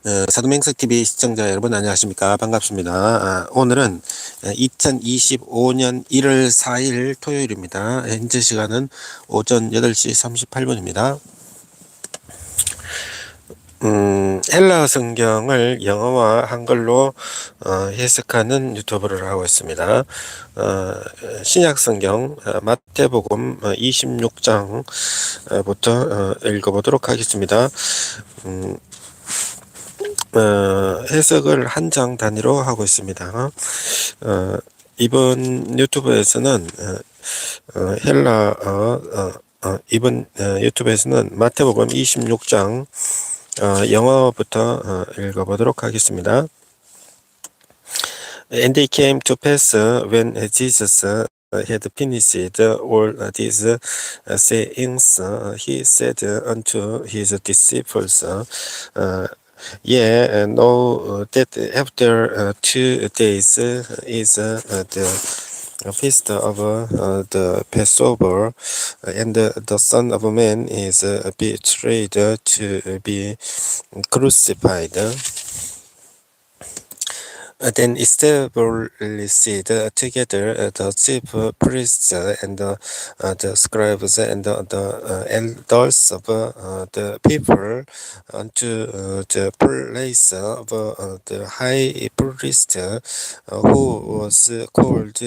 사도맹석TV 시청자 여러분 안녕하십니까. 반갑습니다. 오늘은 2025년 1월 4일 토요일입니다. 현재 시간은 오전 8시 38분입니다. 헬라 성경을 영어와 한글로 해석하는 유튜브를 하고 있습니다. 신약 성경 마태복음 26장부터 읽어보도록 하겠습니다. 해석을 한 장 단위로 하고 있습니다. 이번 유튜브에서는 이번 유튜브에서는 마태복음 26장 영어부터 읽어보도록 하겠습니다. And it came to pass when Jesus had finished all these sayings, he said unto his disciples, know that after 2 days is the feast of the Passover, and the Son of Man is betrayed to be crucified. Then established together the chief priests and the scribes and the elders of the people unto the place of the high priest, who was called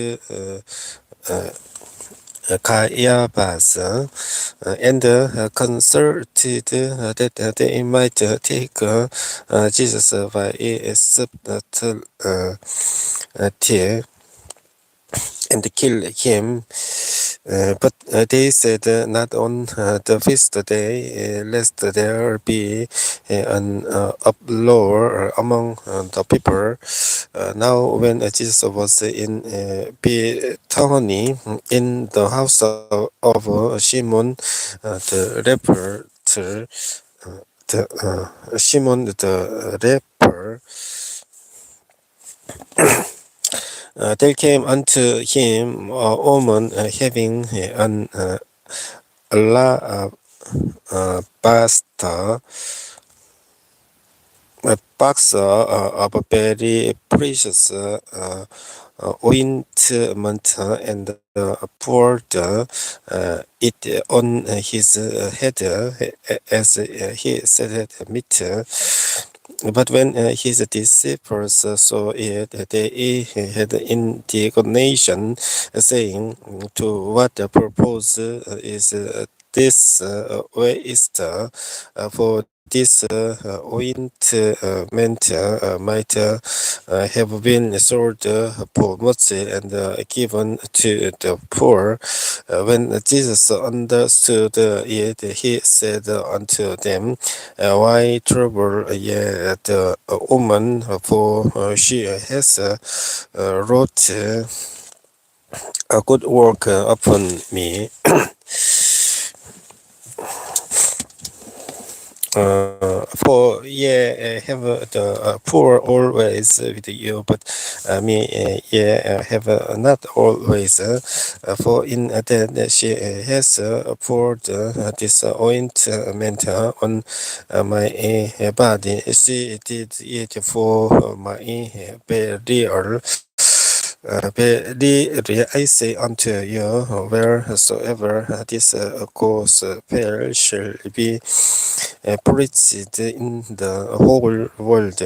Caiaphas, and consulted that they might take Jesus by subtlety and kill him. But they said, not on the feast day, lest there be an uproar among the people. Now when Jesus was in Bethany, in the house of Simon the leper, Simon the leper, there came unto him a woman having an alabaster box of very precious ointment, and poured it on his head as he sat at meat. But when his disciples saw it, they had indignation, saying, to what purpose is this waste? For this ointment might have been sold for much and given to the poor. When Jesus understood it, he said unto them, why trouble ye the woman? For she has wrought a good work upon me. For ye have the poor always with you, but me ye have not always. For in that she has poured this ointment on my body, she did it for my burial. Verily I say unto you, wheresoever this gospel shall be preached in the whole world,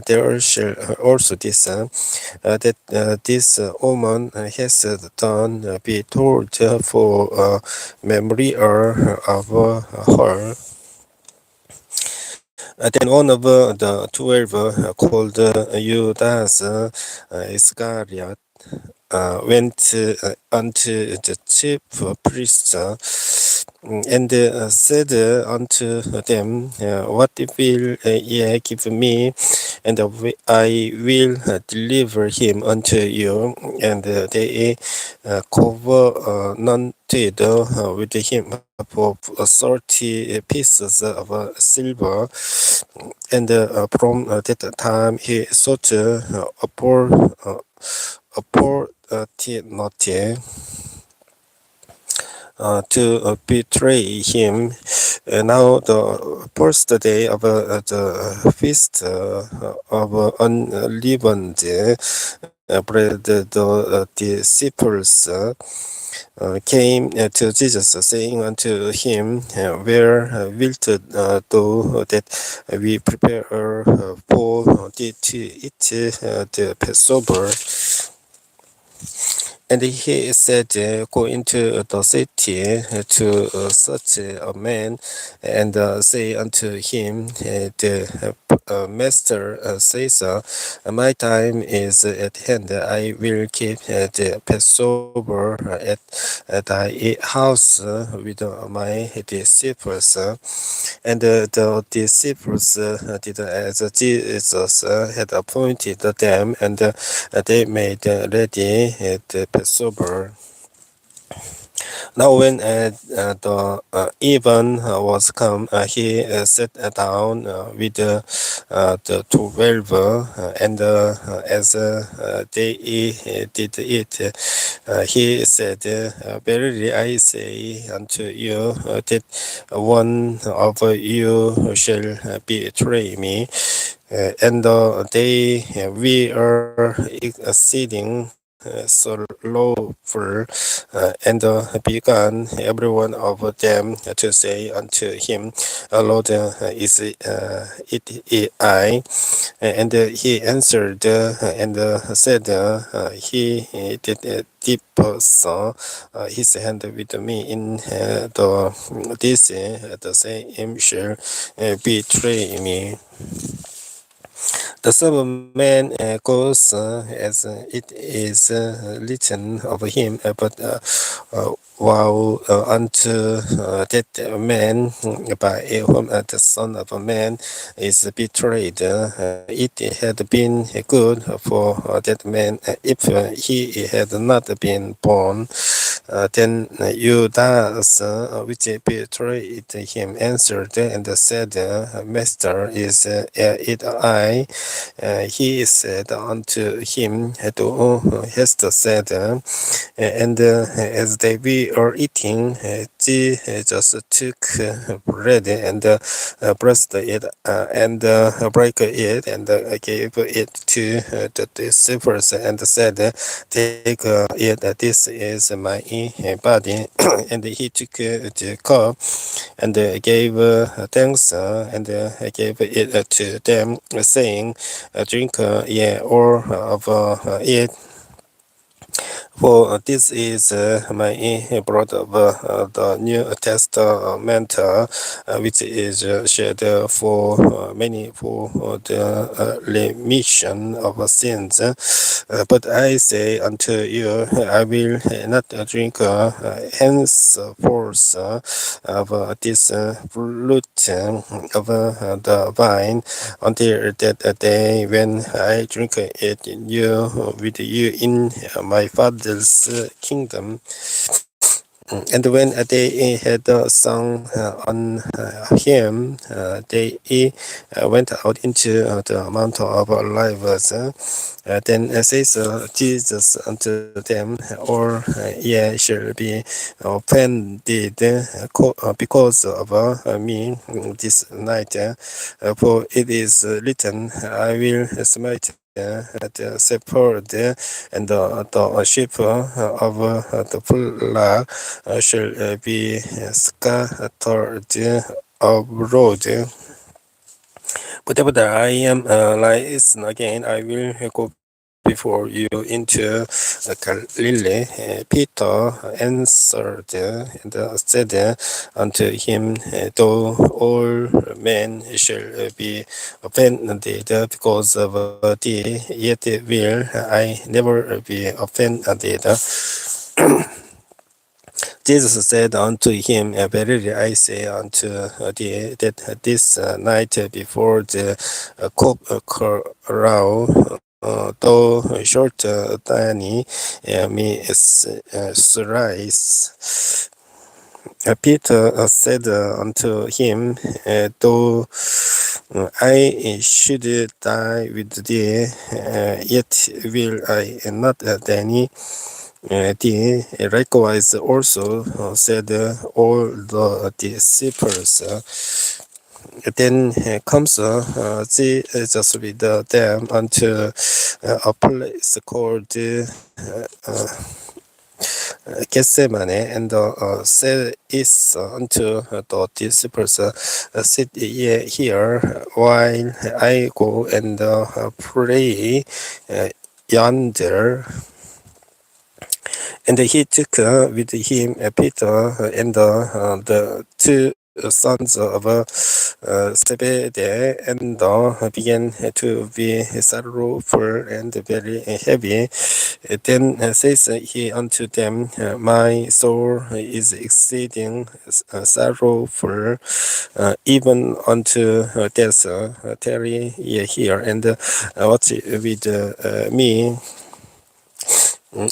there shall also this that this woman has done be told for memorial of her. Then one of the 12, called Judas Iscariot, went unto the chief priests and said unto them, what will ye give me, and I will deliver him unto you? And they covenanted with him for 30 pieces of silver. And from that time he sought opportunity to betray him. Now the first day of the feast of unleavened bread, the disciples came to Jesus, saying unto him, Where wilt thou that we prepare for thee to eat the Passover? And he said, Go into the city to such a man, and say unto him, The master says, My time is at hand. I will keep the Passover at thy house with my disciples. And the disciples did as Jesus had appointed them, and they made ready the Passover. Now, when the even was come, he sat down with the 12, and as they did eat, he said, Verily I say unto you, that one of you shall betray me. And they were exceeding sorrowful, and began every one of them to say unto him, Lord, is it I? And he answered and said, He did dip his hand with me in this, the same shall betray me. The Son of Man goes as it is written of him, but while unto that man by whom the Son of Man is betrayed, it had been good for that man if he had not been born. Then Judas, which betrayed him, answered and said, Master, is it I? He said unto him, Thou hast said. And as they were eating, Jesus took bread and blessed it and broke it and gave it to the disciples and said, Take it, this is my body. And he took the cup and gave thanks and gave it to them, saying, Drink ye all of it, for this is my blood of the New Testament, which is shed for many for the remission of sins. But I say unto you, I will not drink henceforth of this fruit of the vine until that day when I drink it with you in my Father's kingdom. And when they had sung on him, they went out into the Mount of Olives. Then says Jesus unto them, All ye shall be offended because of me this night. For it is written, I will smite the shepherd, and the sheep of the flock shall be scattered abroad. But I am listen again, I will go before you into Galilee. Peter answered and said unto him, Though all men shall be offended because of thee, yet will I never be offended. Jesus said unto him, Verily I say unto thee, that this night before the cock crow, though short tiny me thrice. Peter said unto him, Though I should die with thee, yet will I not deny. Likewise also said all the disciples. Then comes Jesus with them unto a place called Gethsemane, and said is unto the disciples, sit ye here while I go and pray yonder. And he took with him Peter and the two sons of Zebedee, and began to be sorrowful and very heavy. Then says he unto them, my soul is exceeding sorrowful, even unto death. Tarry ye here and watch with me.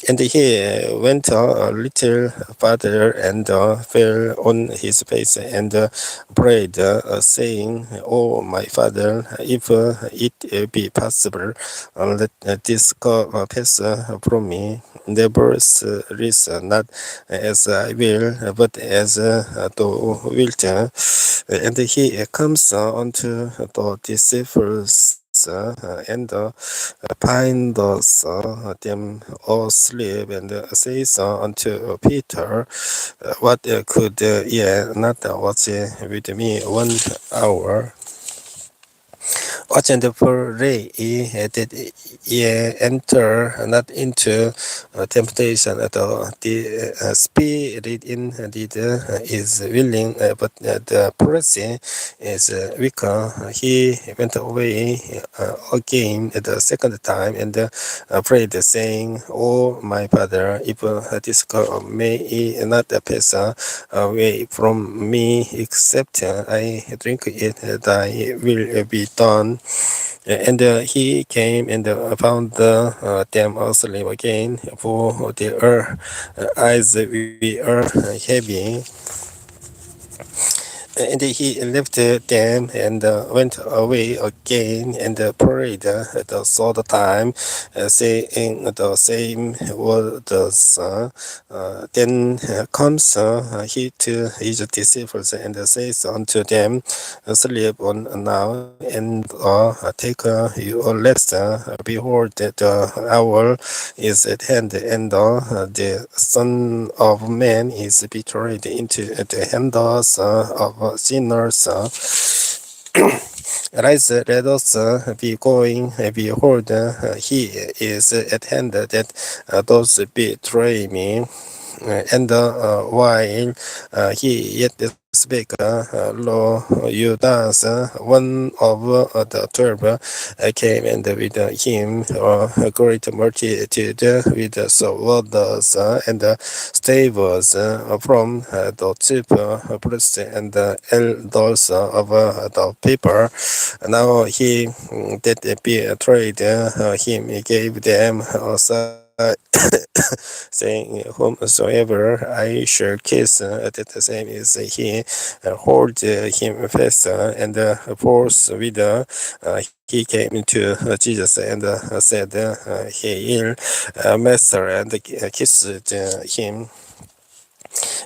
And he went a little farther and fell on his face and prayed, saying, O my father, if it be possible, let this cup pass from me. Nevertheless, not as I will, but as thou wilt. And he comes unto the disciples and findeth them all asleep, and says unto Peter, what could ye not watch with me 1 hour? Watch and pray that ye enter not into temptation at all. The spirit indeed is willing, but the person is weaker. He went away again the second time and prayed, saying, O my father, if this cup may not pass away from me, except I drink it, thy will be done. And he came and found them asleep again, for their eyes were heavy. And he left them and went away again and prayed the third time, saying the same words. Then comes he to his disciples and says unto them, sleep on now and take your rest. Behold, the hour is at hand, and the Son of Man is betrayed into the hands of sinners. Rise, let us be going. Behold, he is at hand that those betray me. And while he yet spake, lo, Judas, one of the 12, came, and with him a great multitude with swords and staves from the chief priests and elders of the people. Now he that betrayed him gave them a sign, saying, whomsoever I shall kiss, that the same is he. Hold him fast, and forthwith he came to Jesus and said, Hail, Master, and kissed him.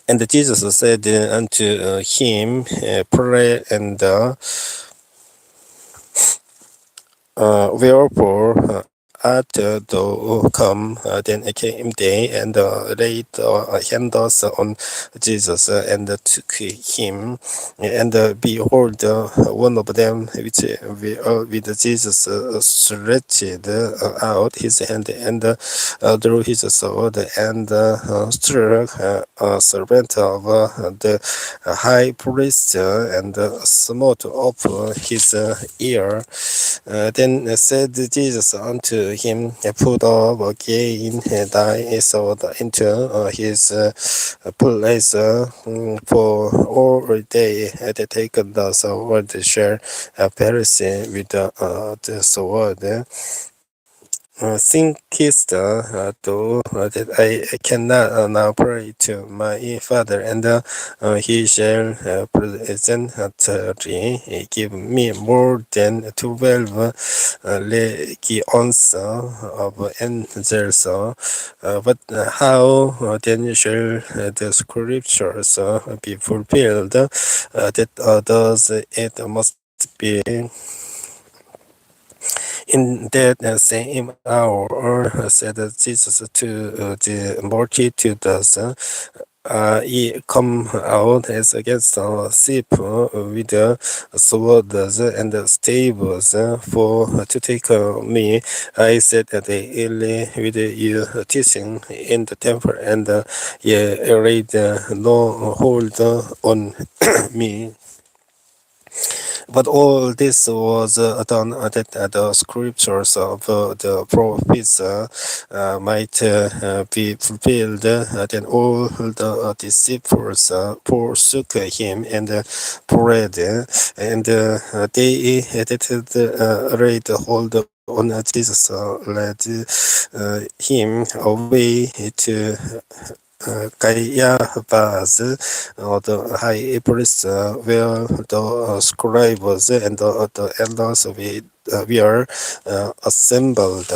And Jesus said unto him, Pray and wherefore art thou come? Then came they and laid hands on Jesus and took him. And behold, one of them which were with Jesus stretched out his hand and drew his sword and struck a servant of the high priest and smote off his ear. Then said Jesus unto him, Put up again thy sword into his place, for all they had taken the sword shall perish with the sword. thinkest thou that I cannot now pray to my Father, and he shall presently give me more than 12 legions of angels? But how then shall the scriptures be fulfilled that thus it must be in that same hour, said Jesus to the multitudes, ye come out as against a sheep with swords and staves for to take me. I said daily with you teaching in the temple, and ye laid no hold on me. But all this was done that the scriptures of the prophets might be fulfilled. Then all the disciples forsook him and prayed, and they that laid hold on Jesus led him away to Caiaphas, the high priest, where the scribes and the elders were assembled.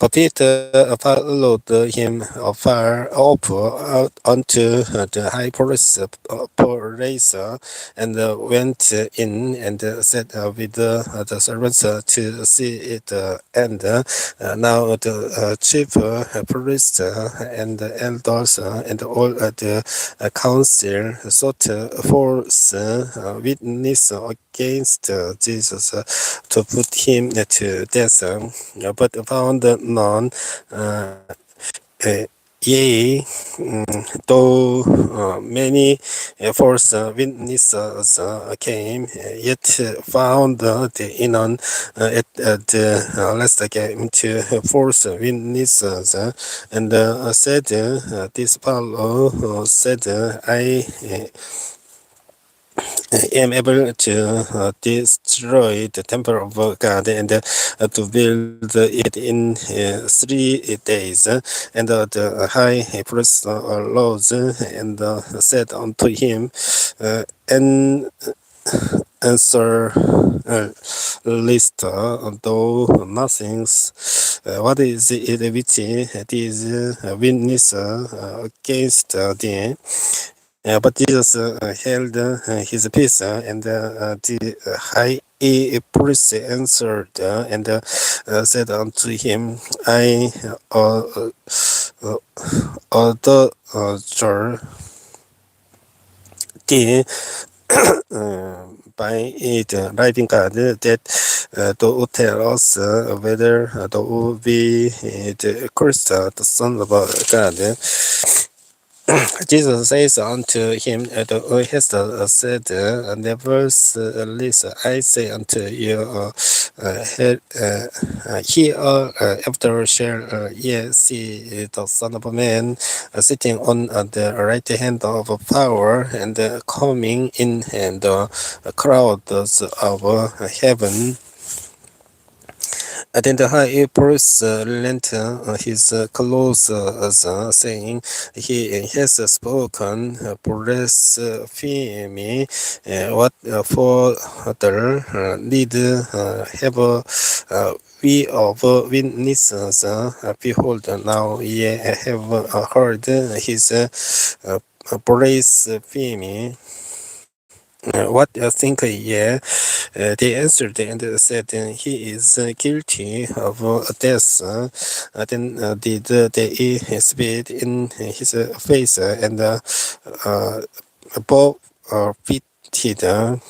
But Peter followed him afar off out unto the high priest's place, and went in and said with the servants to see it. And now the chief priests and the elders and all the council sought false witness against Jesus to put him to death, but found none. Uh, Yea, though many false witnesses came, yet found the none at the last came to false witnesses, and said, this fellow said, I am able to destroy the temple of God and to build it in 3 days. And the high priest rose and said unto him, and answer list, though nothing's what is it which these witness against thee? But Jesus held his peace, and the high priest answered and said unto him, I adjure thee by the writing God that thou tell us whether thou be the Christ, the Son of God. Jesus says unto him, thou hast said, nevertheless, I say unto you, hereafter shall ye see the Son of Man sitting on the right hand of power, and coming in the clouds of heaven. Then the high priest lent his clothes, saying, he has spoken blasphemy. What further need have we of witnesses? Behold, now ye have heard his blasphemy. What think ye? They answered and said, he is guilty of death. Then did they spit in his face and buffeted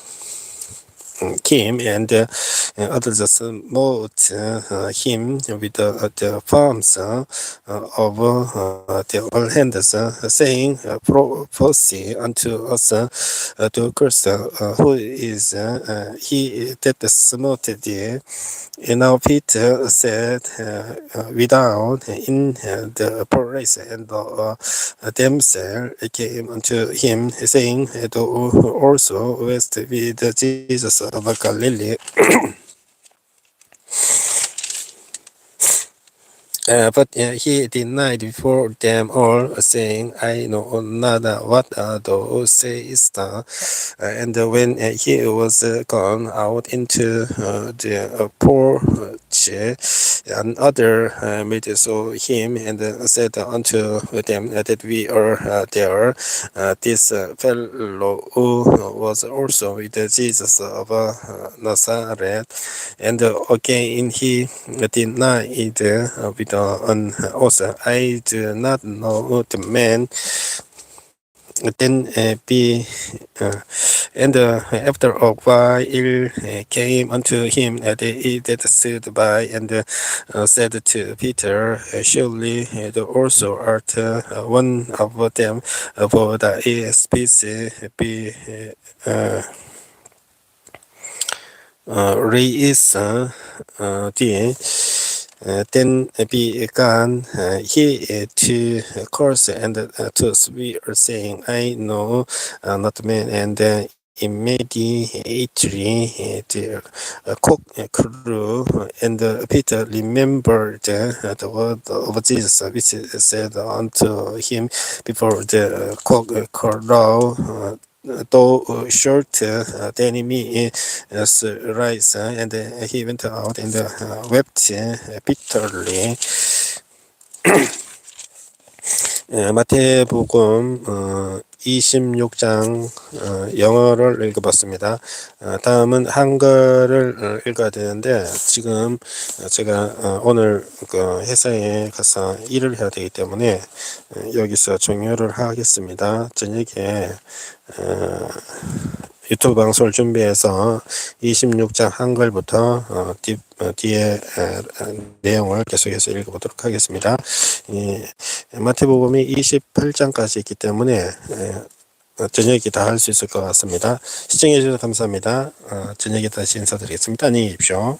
him, and others smote him with the palms of their own hands, saying, Prophesy unto us to curse, who is he that smote thee? And now Peter said, without in the place, and the damsel came unto him, saying, thou also wast with Jesus of Galilee. But he denied before them all, saying, I know not what thou sayest. And when he was gone out into the porch, another maid saw him and said unto them that we are there. This fellow was also with Jesus of Nazareth. And again he denied with an oath, I do not know the man. Then uh, after a while came unto him they that stood by and said to Peter, surely thou also art one of them, for thy speech be raised thee. Then began he to curse and to swear, saying, I know not man. And immediately the cock crew, and Peter remembered the word of Jesus, which said unto him, before the cock crow, though short than me rise, and he went out and wept bitterly. 마태복음 26장 영어를 읽어봤습니다. 다음은 한글을 읽어야 되는데 지금 제가 오늘 그 회사에 가서 일을 해야 되기 때문에 여기서 종료를 하겠습니다. 저녁에 유튜브 방송을 준비해서 26장 한글부터 뒤에 내용을 계속해서 읽어보도록 하겠습니다. 마태복음이 28장까지 있기 때문에 저녁에 다 할 수 있을 것 같습니다. 시청해 주셔서 감사합니다. 저녁에 다시 인사드리겠습니다. 안녕히 계십시오.